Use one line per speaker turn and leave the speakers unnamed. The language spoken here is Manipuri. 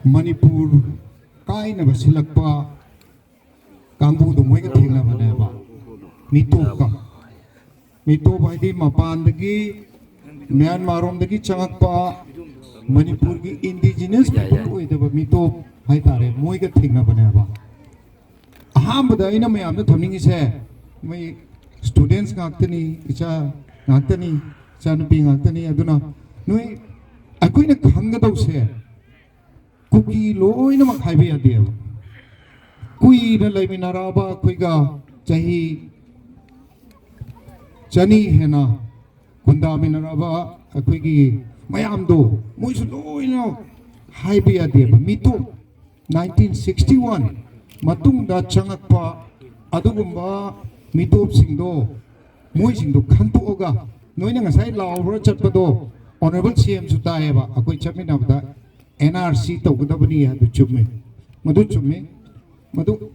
Manipur kai na basilakpa kangbu do moi ka thengna bane ba mitop hai di mapan dagi Myanmar rom dagi changakpa Manipur gi indigenous people oi da mitop hai tare moi ka thengna bane ba aham da ina me amna thamning se mai students ngaktani icha ngaktani chanpi ngaktani aduna noi akoina khanga dau se kuki loina ma khai be ade kui na laiminara ba kuiga chahi chani hena kunda minara ba akoigi mayam do moisu loina hai be ade mito 1961 matung da changakpa adugumba mitop singdo moi singdo khantu oga noina ngasai lawra chatpado honorable CM sutayeba akoi chaminabda NRC tawgadabani hadu chumme madu